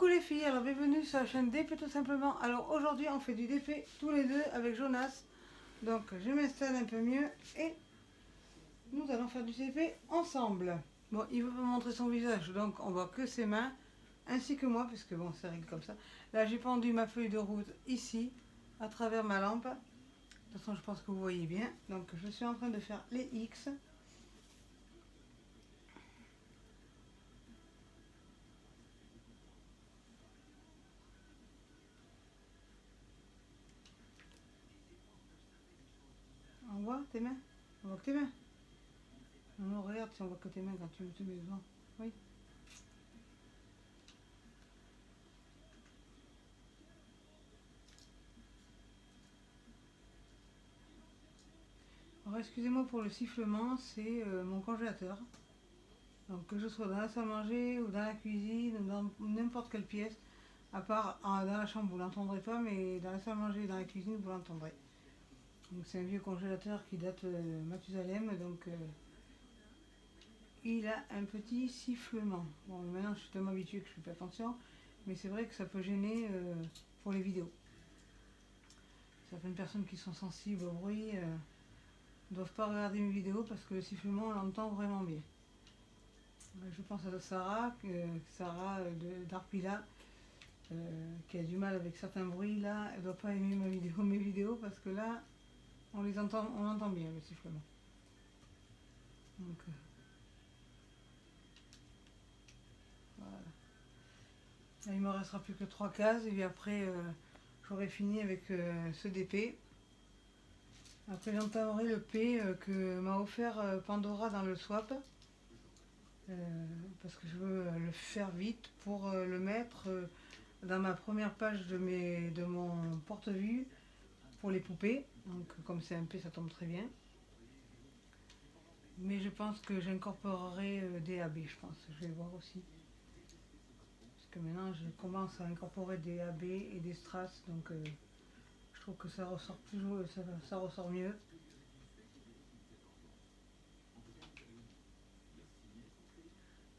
les filles, alors bienvenue sur la chaîne DP tout simplement. Alors aujourd'hui on fait du DP tous les deux avec Jonas. Donc je m'installe un peu mieux et nous allons faire du DP ensemble. Bon, il veut pas montrer son visage, donc on voit que ses mains, ainsi que moi, puisque bon c'est réglé comme ça. Là j'ai pendu ma feuille de route ici, à travers ma lampe. De toute façon je pense que vous voyez bien. Donc je suis en train de faire les X. On voit tes mains? On voit que tes mains? Non, regarde si on voit que tes mains quand tu te mets devant. Oui. Alors excusez-moi pour le sifflement, c'est mon congélateur. Donc que je sois dans la salle à manger ou dans la cuisine ou dans n'importe quelle pièce, à part dans la chambre vous l'entendrez pas, mais dans la salle à manger et dans la cuisine vous l'entendrez. Donc c'est un vieux congélateur qui date de Mathusalem, donc il a un petit sifflement. Bon maintenant je suis tellement habituée que je fais pas attention, mais c'est vrai que ça peut gêner pour les vidéos. Certaines personnes qui sont sensibles au bruit ne doivent pas regarder mes vidéos parce que le sifflement on l'entend vraiment bien. Je pense à Sarah, Sarah d'Arpila, qui a du mal avec certains bruits là. Elle ne doit pas aimer mes vidéos parce que là, on entend bien le sifflement. Donc, voilà. Là, il me restera plus que 3 cases et puis après, j'aurai fini avec ce DP. Après, j'entamerai le P que m'a offert Pandora dans le swap. Parce que je veux le faire vite pour le mettre dans ma première page de mon porte-vue pour les poupées. Donc comme c'est un P, ça tombe très bien. Mais je pense que j'incorporerai des AB, je pense. Je vais voir aussi. Parce que maintenant, je commence à incorporer des AB et des strass. Donc je trouve que ça ressort toujours, ça ressort mieux.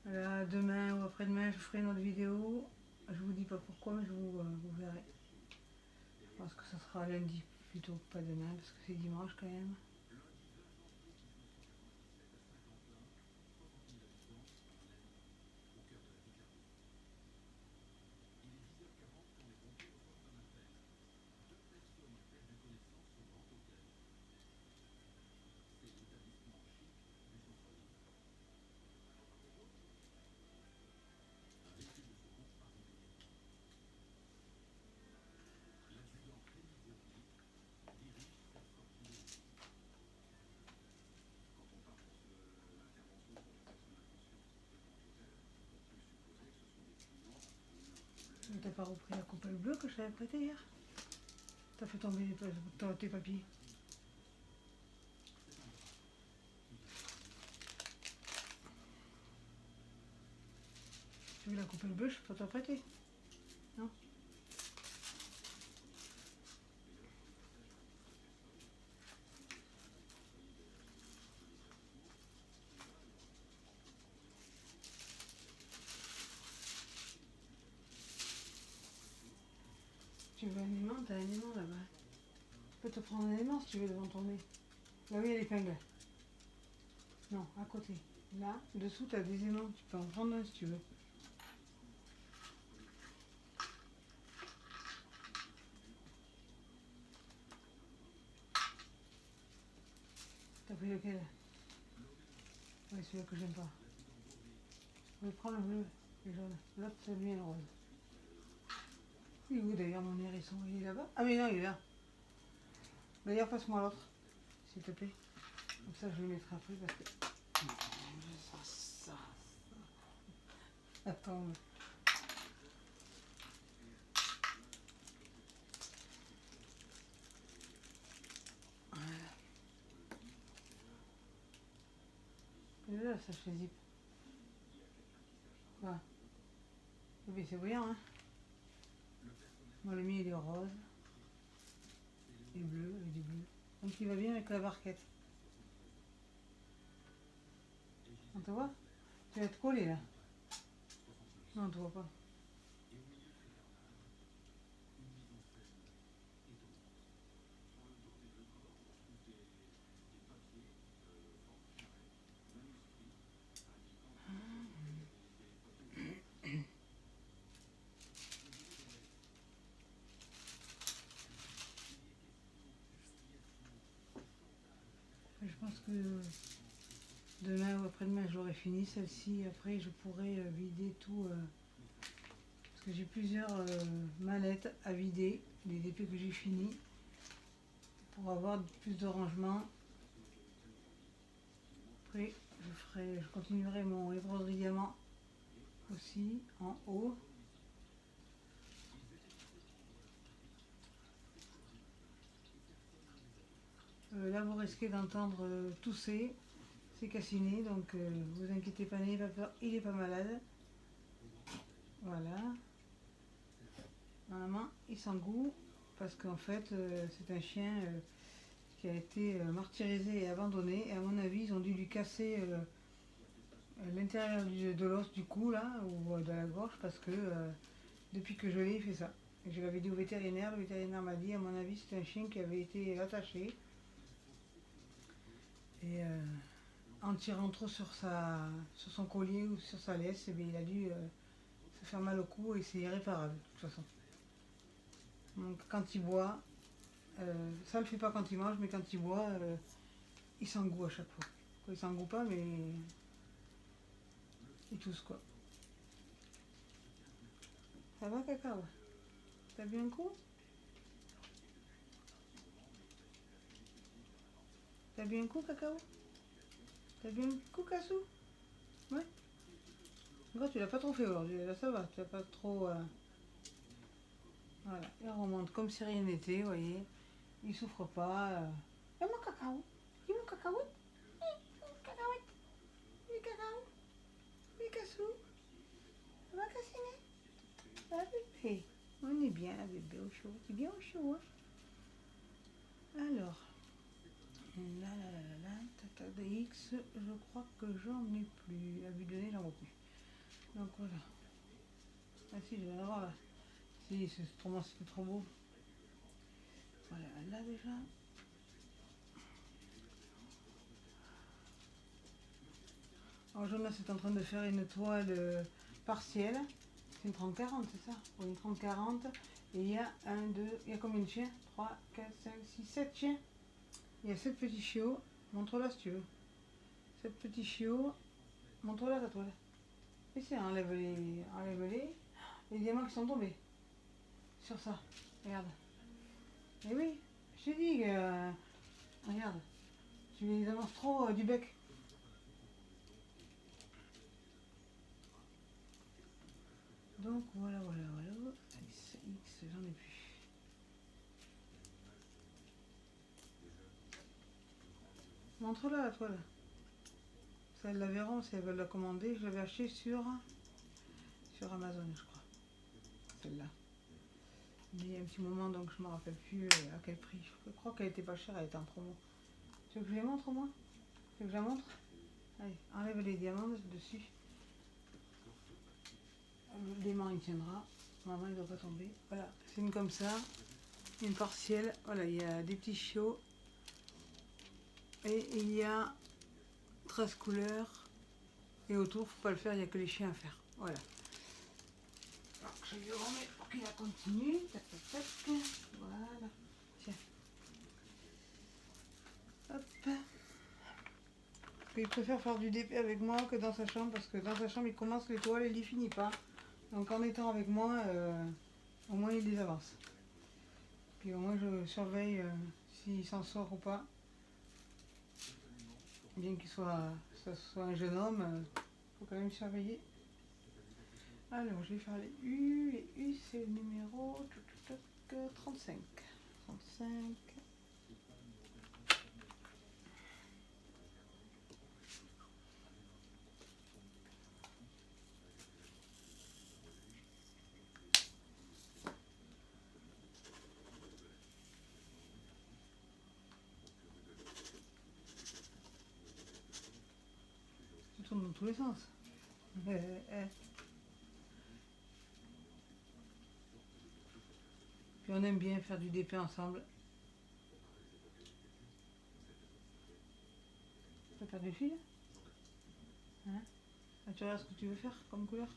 Là, demain ou après-demain, je ferai une autre vidéo. Je vous dis pas pourquoi, mais vous verrez. Je pense que ça sera lundi plutôt que pas demain, parce que c'est dimanche quand même. T'as pas repris la coupelle bleue que je t'avais prêtée hier? T'as fait tomber tes papiers. Tu veux la coupelle bleue, je peux t'en prêter? Non? Tu veux un aimant? T'as un aimant là-bas. Tu peux te prendre un aimant si tu veux devant ton nez. Là oui, il y a l'épingle. Non, à côté. Là, dessous, t'as des aimants. Tu peux en prendre un si tu veux. T'as pris lequel? Oui, celui-là que j'aime pas. Je vais prendre le bleu, le jaune. L'autre, c'est bien le rose. Il est où d'ailleurs mon hérisson? Il est là-bas? Ah mais non, il est là. D'ailleurs, passe-moi l'autre, s'il te plaît. Comme ça, je le mettrai après parce que... Ça. Attends. Voilà. Il est là, ça fait zip. Voilà. Oui, c'est brillant, hein. Moi, le mien, il est rose. Et bleu, et du bleu. Donc, il va bien avec la barquette. On te voit? Tu vas être collé, là. Non, on te voit pas. que demain ou après-demain je l'aurai fini celle-ci. Après je pourrai vider tout. Parce que j'ai plusieurs mallettes à vider, des épées que j'ai finies. Pour avoir plus de rangement. Après je continuerai mon ébroderie diamant aussi en haut. Là vous risquez d'entendre tousser, c'est Cassiné, donc vous inquiétez pas, n'ayez pas peur, il est pas malade. Voilà. Normalement il s'engoue parce qu'en fait c'est un chien qui a été martyrisé et abandonné, et à mon avis ils ont dû lui casser l'intérieur de l'os du cou là, ou de la gorge, parce que depuis que je l'ai il fait ça. Et je l'avais dit au vétérinaire, le vétérinaire m'a dit à mon avis c'est un chien qui avait été attaché. Et en tirant trop sur son collier ou sur sa laisse, eh bien, il a dû se faire mal au cou et c'est irréparable de toute façon. Donc quand il boit, ça le fait pas quand il mange, mais quand il boit, il s'engoue à chaque fois. Il s'engoue pas, mais il tousse quoi. Ça va, Cacao? T'as bu un coup? T'as bu un coup, Cacao? T'as bu un coup, Cassou? Ouais. Encore, tu l'as pas trop fait aujourd'hui, là ça va, tu l'as pas trop... Voilà, il remonte comme si rien n'était, vous voyez. Il souffre pas. Et mon cacao? Et mon cacahuète? Cacahuète? Oui, cacao? Oui, Cassou? Ça va, Cassiné? Ça va, bébé? On est bien, bébé, au chaud. C'est bien au chaud, hein? Alors, tata de X, je crois que j'en ai plus. À vue de nez, j'en vois plus. Donc voilà. Ah si, je vais en avoir là. Si, c'était trop beau. Voilà, là déjà. Alors Jonas est en train de faire une toile partielle. C'est une 30-40, c'est ça? Ou une 30-40. Et il y a il y a combien de chiens? 3, 4, 5, 6, 7 chiens. Il y a 7 petits chiots. Montre-la si tu veux. 7 petits chiots. Montre-la ta toile. Et c'est, enlève-les. Les diamants qui sont tombés. Sur ça. Regarde. Et oui, je t'ai dit que... regarde. Tu les avances trop du bec. Donc voilà. X, j'en ai plus. Montre-la la toile. Ça, elles la verront si elles veulent la commander. Je l'avais acheté sur Amazon, je crois. Celle-là. Mais il y a un petit moment, donc je me rappelle plus à quel prix. Je crois qu'elle était pas chère, elle était en promo. Tu veux que je les montre au moins? Tu veux que je la montre? Allez, enlève les diamants dessus. Le dément il tiendra. Maman il ne doit pas tomber. Voilà, c'est une comme ça. Une partielle. Voilà, il y a des petits chiots. Et il y a 13 couleurs. Et autour, faut pas le faire, il n'y a que les chiens à faire. Voilà. Alors, je lui remets pour qu'il la continue. Tac, tac, tac. Voilà. Tiens. Hop. Il préfère faire du DP avec moi que dans sa chambre, parce que dans sa chambre, il commence les toiles et il les finit pas. Donc en étant avec moi, au moins il les avance. Puis au moins je surveille s'il s'en sort ou pas. Bien qu'il soit un jeune homme, faut quand même surveiller. Alors je vais faire les U. Les U c'est le numéro 35. 35. Ça tourne dans tous les sens. Puis on aime bien faire du DP ensemble. Tu vas faire du fil, hein? Ah, tu regardes ce que tu veux faire comme couleur.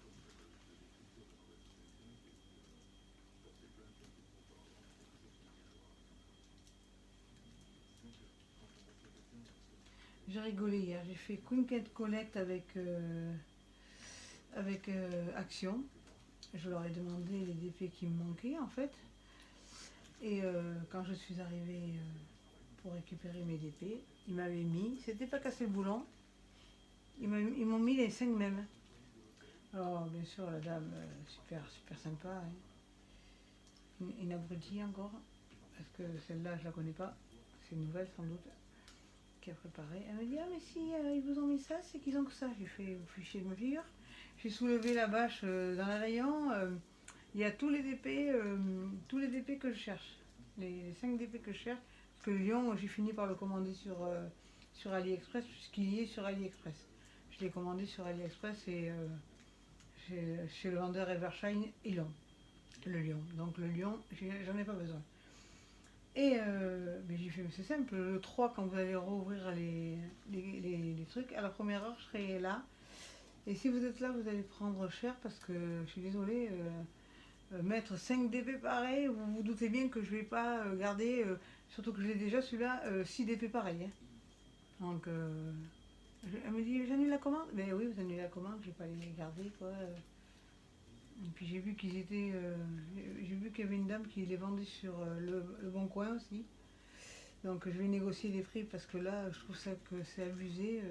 J'ai rigolé hier, j'ai fait Quinket Collect avec Action. Je leur ai demandé les DP qui me manquaient en fait. Et quand je suis arrivée pour récupérer mes DP, ils m'avaient mis, c'était pas cassé le boulon, ils m'ont mis les 5 mêmes. Alors bien sûr la dame, super sympa, hein. Une abrutie encore, parce que celle-là je la connais pas, c'est une nouvelle sans doute, qui a préparé. Elle me dit ah mais si ils vous ont mis ça, c'est qu'ils ont que ça. J'ai fait vous fichez de ma figure. J'ai soulevé la bâche dans le rayon, il y a tous les DP que je cherche, les 5 DP que je cherche, parce que le lion j'ai fini par le commander sur AliExpress, puisqu'il y est sur AliExpress. Je l'ai commandé sur AliExpress et chez le vendeur Evershine, ils l'ont, le lion. Donc le lion, j'en ai pas besoin. Et mais j'ai fait, c'est simple, le 3, quand vous allez rouvrir les trucs, à la première heure, je serai là. Et si vous êtes là, vous allez prendre cher parce que je suis désolée, mettre 5 DP pareils, vous vous doutez bien que je vais pas garder, surtout que j'ai déjà celui-là, 6 DP pareils, hein. Donc, elle me dit j'annule la commande. Mais oui, vous annulez la commande, je vais pas les garder quoi. Et puis j'ai vu qu'ils étaient, j'ai vu qu'il y avait une dame qui les vendait sur le Bon Coin aussi. Donc je vais négocier les prix parce que là, je trouve ça que c'est abusé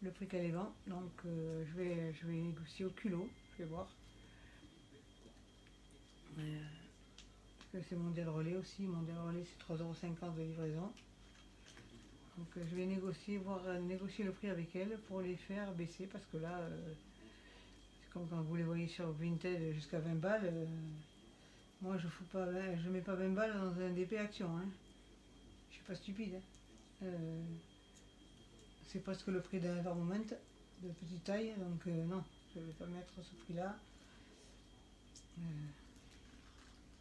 le prix qu'elle les vend. Donc je vais négocier au culot, je vais voir. Parce que c'est Mondial Relais aussi. Mondial Relais c'est 3,50 € de livraison. Donc je vais négocier, négocier le prix avec elle pour les faire baisser parce que là, c'est comme quand vous les voyez sur Vinted jusqu'à 20 balles. Moi je mets pas 20 balles dans un DP Action, hein. Je suis pas stupide, hein. C'est presque le prix d'un Evermoment de petite taille, donc non, je vais pas mettre ce prix-là.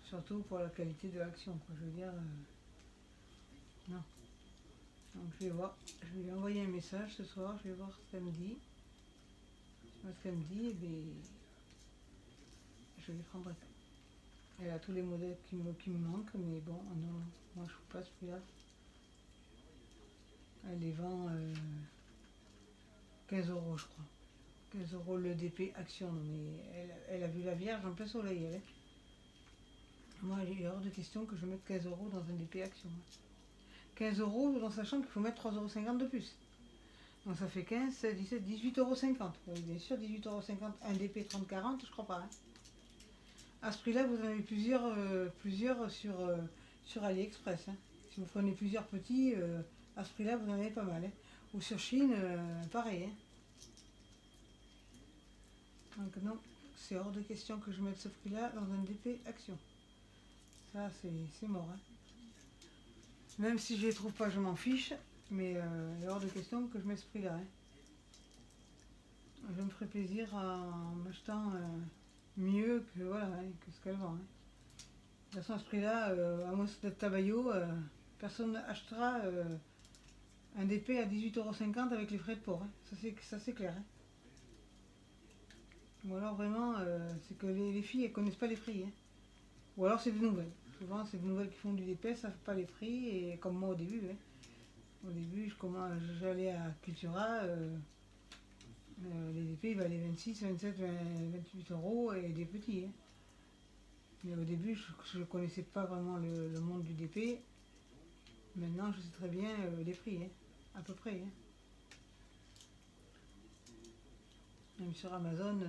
Surtout pour la qualité de l'action, quoi. Je veux dire, non. Donc je vais voir, je vais lui envoyer un message ce soir, je vais voir ce qu'elle me dit. Ce qu'elle me dit, et bien, je les prendrai. Elle a tous les modèles qui me manquent, mais bon, non, moi je ne trouve pas ce prix-là. Elle les vend 15 € je crois. 15 € le DP Action, mais elle a vu la Vierge en plein soleil, elle. Moi, il est hors de question que je mette 15 € dans un DP Action. 15 € en sachant qu'il faut mettre 3,50 € de plus. Donc ça fait 15, 16, 17, 18,50 €. Oui, bien sûr, 18,50 € un DP 30-40, je crois pas, hein. À ce prix-là, vous en avez plusieurs sur AliExpress, hein. Si vous prenez plusieurs petits, à ce prix-là, vous en avez pas mal, hein. Ou sur Chine, pareil, hein. Donc non, c'est hors de question que je mette ce prix-là dans un DP Action. Ça, c'est mort, hein. Même si je les trouve pas, je m'en fiche, mais il est hors de question que je mette ce prix-là, hein. Je me ferai plaisir en m'achetant mieux que, voilà, hein, que ce qu'elle vend, hein. De toute façon, à ce prix-là, à moins d'être tabaillot, personne n'achètera un DP à 18,50 € avec les frais de port, hein. Ça c'est clair, hein. Ou alors vraiment, c'est que les filles, elles connaissent pas les prix, hein. Ou alors c'est des nouvelles. Souvent, c'est des nouvelles qui font du DP, elles savent pas les prix, et comme moi au début, hein. Au début, j'allais à Cultura, les DP ils valaient 26, 27, 28 € et des petits, hein. Mais au début, je ne connaissais pas vraiment le monde du DP. Maintenant, je sais très bien les prix, hein, à peu près, hein. Même sur Amazon,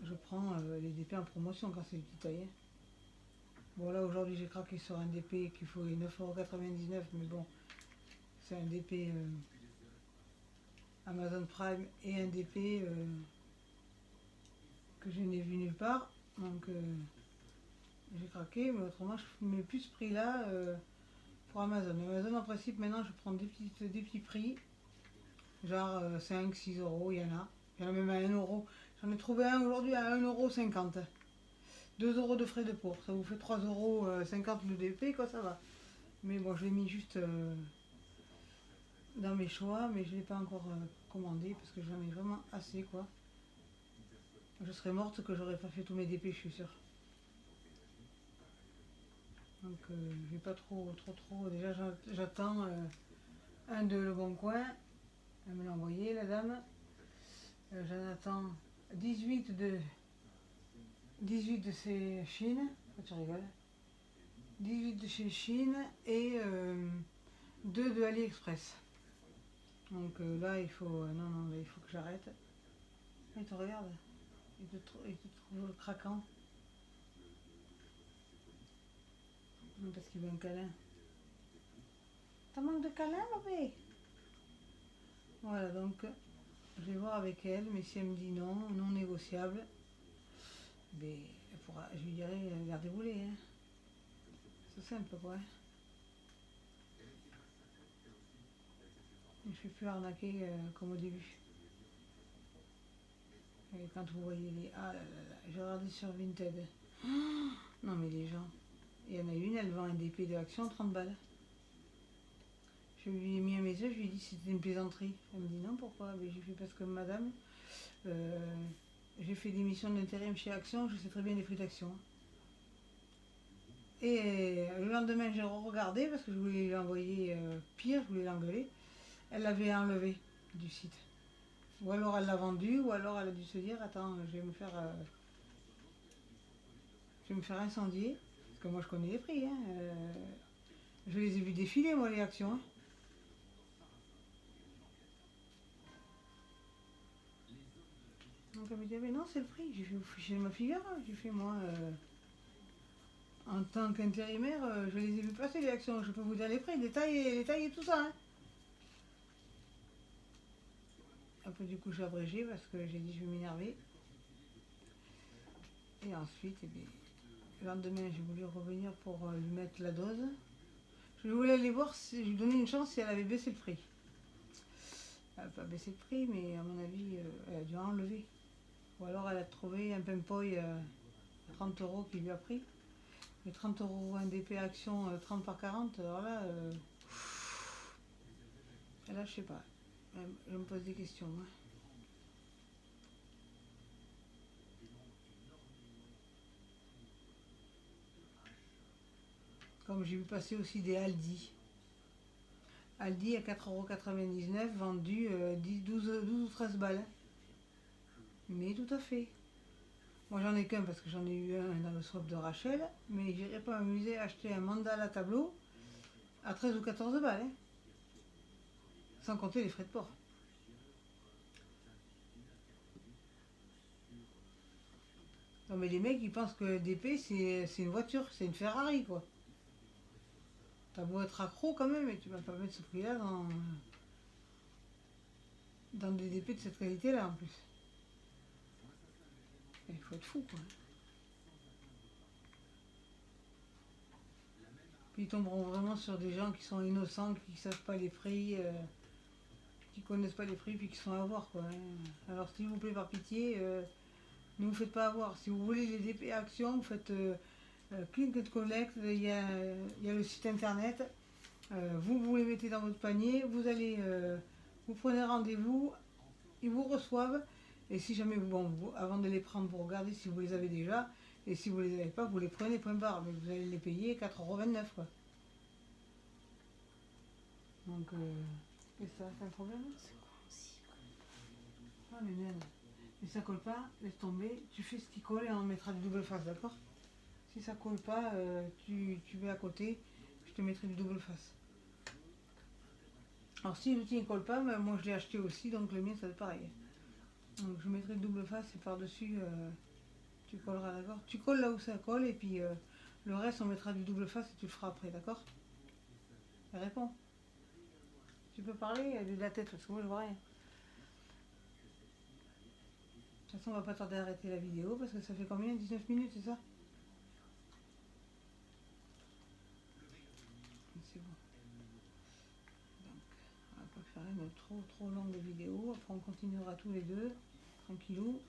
je prends les DP en promotion quand c'est les petites tailles, hein. Bon, là, aujourd'hui, j'ai craqué sur un DP qu'il faut 9,99 €, mais bon, c'est un DP Amazon Prime et un DP que je n'ai vu nulle part. Donc, j'ai craqué, mais autrement, je ne mets plus ce prix-là pour Amazon. Amazon, en principe, maintenant, je prends des petits prix, genre 5, 6 €, il y en a. Il y en a même à 1 €. J'en ai trouvé un aujourd'hui à 1,50 €. 2 € de frais de port. Ça vous fait 3,50 € le DP, quoi, ça va. Mais bon, je l'ai mis juste dans mes choix, mais je ne l'ai pas encore commandé parce que j'en ai vraiment assez, quoi. Je serais morte que j'aurais pas fait tous mes DP, je suis sûre. Donc je vais pas trop. Déjà j'attends un de Le Bon Coin. Elle me l'a envoyé, la dame. J'en attends 18 de 18 de chez Chine. Oh, tu rigoles. 18 de chez Chine et 2 de AliExpress. Donc là, il faut. Non, non, là, il faut que j'arrête. Il te regarde. Il te trouve craquant. Parce qu'il veut un câlin. T'as manque de câlin, bébé? Voilà, donc je vais voir avec elle, mais si elle me dit non, non négociable, mais je lui dirai gardez-vous les. Hein. C'est simple quoi. Je ne suis plus arnaquer comme au début. Et quand vous voyez les. Ah là là là, j'ai regardé sur Vinted. Oh, non mais les gens. Il y en a une, elle vend un DP de Action 30 balles. Je lui ai mis un message, je lui ai dit c'était une plaisanterie. Elle me dit non, pourquoi? Mais j'ai fait parce que madame, j'ai fait des missions d'intérim chez Action, je sais très bien les prix d'Action. Et le lendemain, j'ai regardé parce que je voulais lui envoyer pire, je voulais l'engueuler. Elle l'avait enlevé du site. Ou alors elle l'a vendu, ou alors elle a dû se dire attends, je vais me faire incendier. Parce que moi je connais les prix. Hein. Je les ai vus défiler, moi, les actions. Hein. Donc elle me dit mais non, c'est le prix. J'ai fait vous fichez ma figure. Hein. J'ai fait moi. En tant qu'intérimaire, je les ai vus passer les actions. Je peux vous dire les prix, les tailles et tout ça. Hein. Après du coup j'ai abrégé parce que j'ai dit je vais m'énerver. Et ensuite, eh bien, le lendemain j'ai voulu revenir pour lui mettre la dose. Je voulais aller voir si je lui donnais une chance si elle avait baissé le prix. Elle n'a pas baissé le prix, mais à mon avis, elle a dû enlever. Ou alors elle a trouvé un pimpoy à 30 euros qui lui a pris. Mais 30 euros un DP Action 30 par 40, alors là je sais pas. Je me pose des questions. Hein. Comme j'ai vu passer aussi des Aldi. Aldi à 4,99 €, vendu 12 ou 13 balles. Mais tout à fait. Moi j'en ai qu'un parce que j'en ai eu un dans le swap de Rachel, mais j'irai pas m'amuser à acheter un mandala tableau à 13 ou 14 balles. Hein. Sans compter les frais de port. Non mais les mecs ils pensent que DP c'est une voiture, c'est une Ferrari quoi. T'as beau être accro quand même, et tu vas pas mettre ce prix-là dans des DP de cette qualité-là en plus. Il faut être fou quoi. Puis ils tomberont vraiment sur des gens qui sont innocents, qui ne savent pas les prix, qui connaissent pas les prix, puis qui se font avoir quoi. Hein. Alors s'il vous plaît, par pitié, ne vous faites pas avoir. Si vous voulez les DP actions, vous faites Click and Collect, il y a le site internet. Vous les mettez dans votre panier, vous prenez rendez-vous, ils vous reçoivent. Et si jamais, avant de les prendre, vous regardez si vous les avez déjà. Et si vous les avez pas, vous les prenez, point barre. Mais vous allez les payer 4,29 € quoi. Donc, et ça, c'est un problème? C'est quoi aussi? Ah, mais merde. Si ça colle pas, laisse tomber. Tu fais ce qui colle et on mettra du double face, d'accord? Si ça colle pas, tu mets à côté, je te mettrai du double face. Alors si l'outil ne colle pas, moi je l'ai acheté aussi, donc le mien ça va être pareil. Donc je mettrai le double face et par-dessus tu colleras, d'accord? Tu colles là où ça colle et puis le reste on mettra du double face et tu le feras après, d'accord? Réponds. Tu peux parler de la tête parce que moi je vois rien. De toute façon on va pas tarder à arrêter la vidéo parce que ça fait combien? 19 minutes, c'est ça? C'est bon. Donc on va pas faire une trop longue vidéo. Après on continuera tous les deux, tranquillou.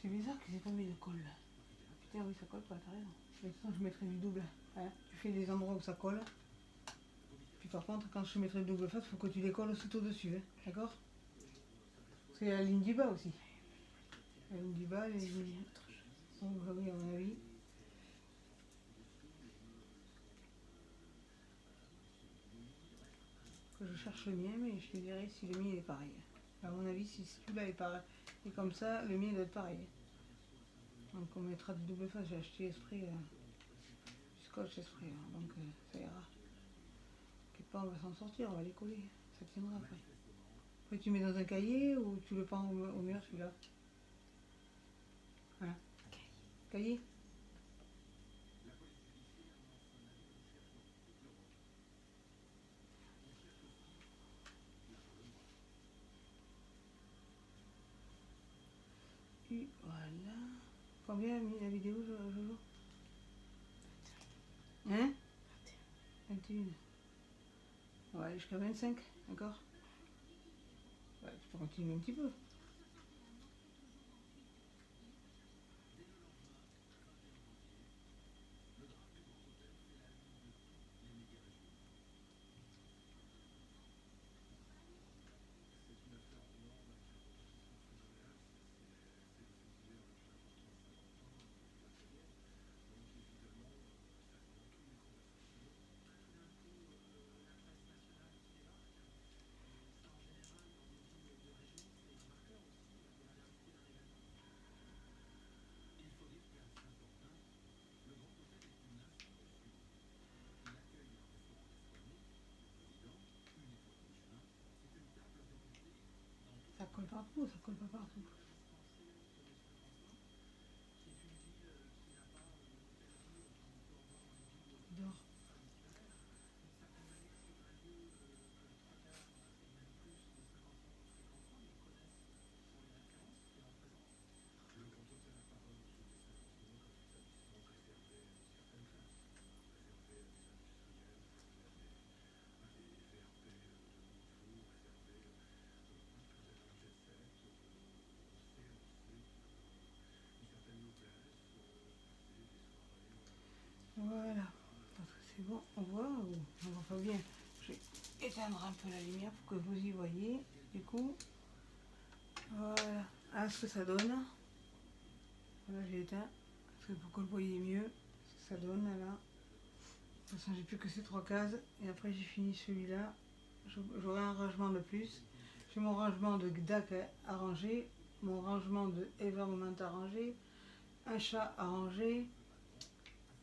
C'est bizarre qu'ils aient pas mis de colle là. Putain oui ça colle pas, t'as raison. De toute façon je mettrai du double. Hein. Tu fais des endroits où ça colle. Puis par contre quand je mettrai le double face, il faut que tu les colles aussitôt dessus, hein. D'accord? Parce qu'il y a la ligne du bas aussi. La ligne du bas, les lignes. Donc oui à mon avis. que je cherche le mien, mais je te dirai si le mien est pareil. À mon avis, si celui-là est pareil, et comme ça, le mien doit être pareil. Donc on mettra de double face, j'ai acheté exprès du scotch exprès, hein, donc ça ira. Quelque part on va s'en sortir, on va les coller, ça tiendra après. Après tu mets dans un cahier ou tu le pends au mur celui-là. Voilà. Cahier. Et voilà. Combien a mis la vidéo, Jojo? Hein? 21. On va aller jusqu'à 25, d'accord? Ouais, tu peux continuer un petit peu. Ça colle partout, ça colle pas partout. J'adore. Voilà. Parce que c'est bon, on voit ou on voit pas bien. Je vais éteindre un peu la lumière pour que vous y voyez. Du coup, voilà. Ah, ce que ça donne. Voilà, j'ai éteint. Parce que pour que vous voyez mieux ce que ça donne là. De toute façon, j'ai plus que ces 3 cases. Et après, j'ai fini celui-là. J'aurai un rangement de plus. J'ai mon rangement de GDAC arrangé. Mon rangement de Evermoment arrangé. Un chat arrangé.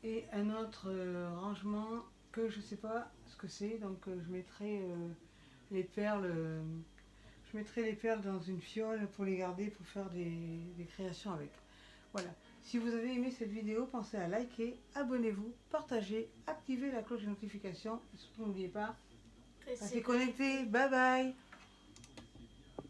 Et un autre rangement que je sais pas ce que c'est. Donc, je mettrai les perles. Je mettrai les perles dans une fiole pour les garder, pour faire des créations avec. Voilà. Si vous avez aimé cette vidéo, pensez à liker, abonnez-vous, partagez, activez la cloche de notification. Et surtout, n'oubliez pas, restez connectés. Bye bye.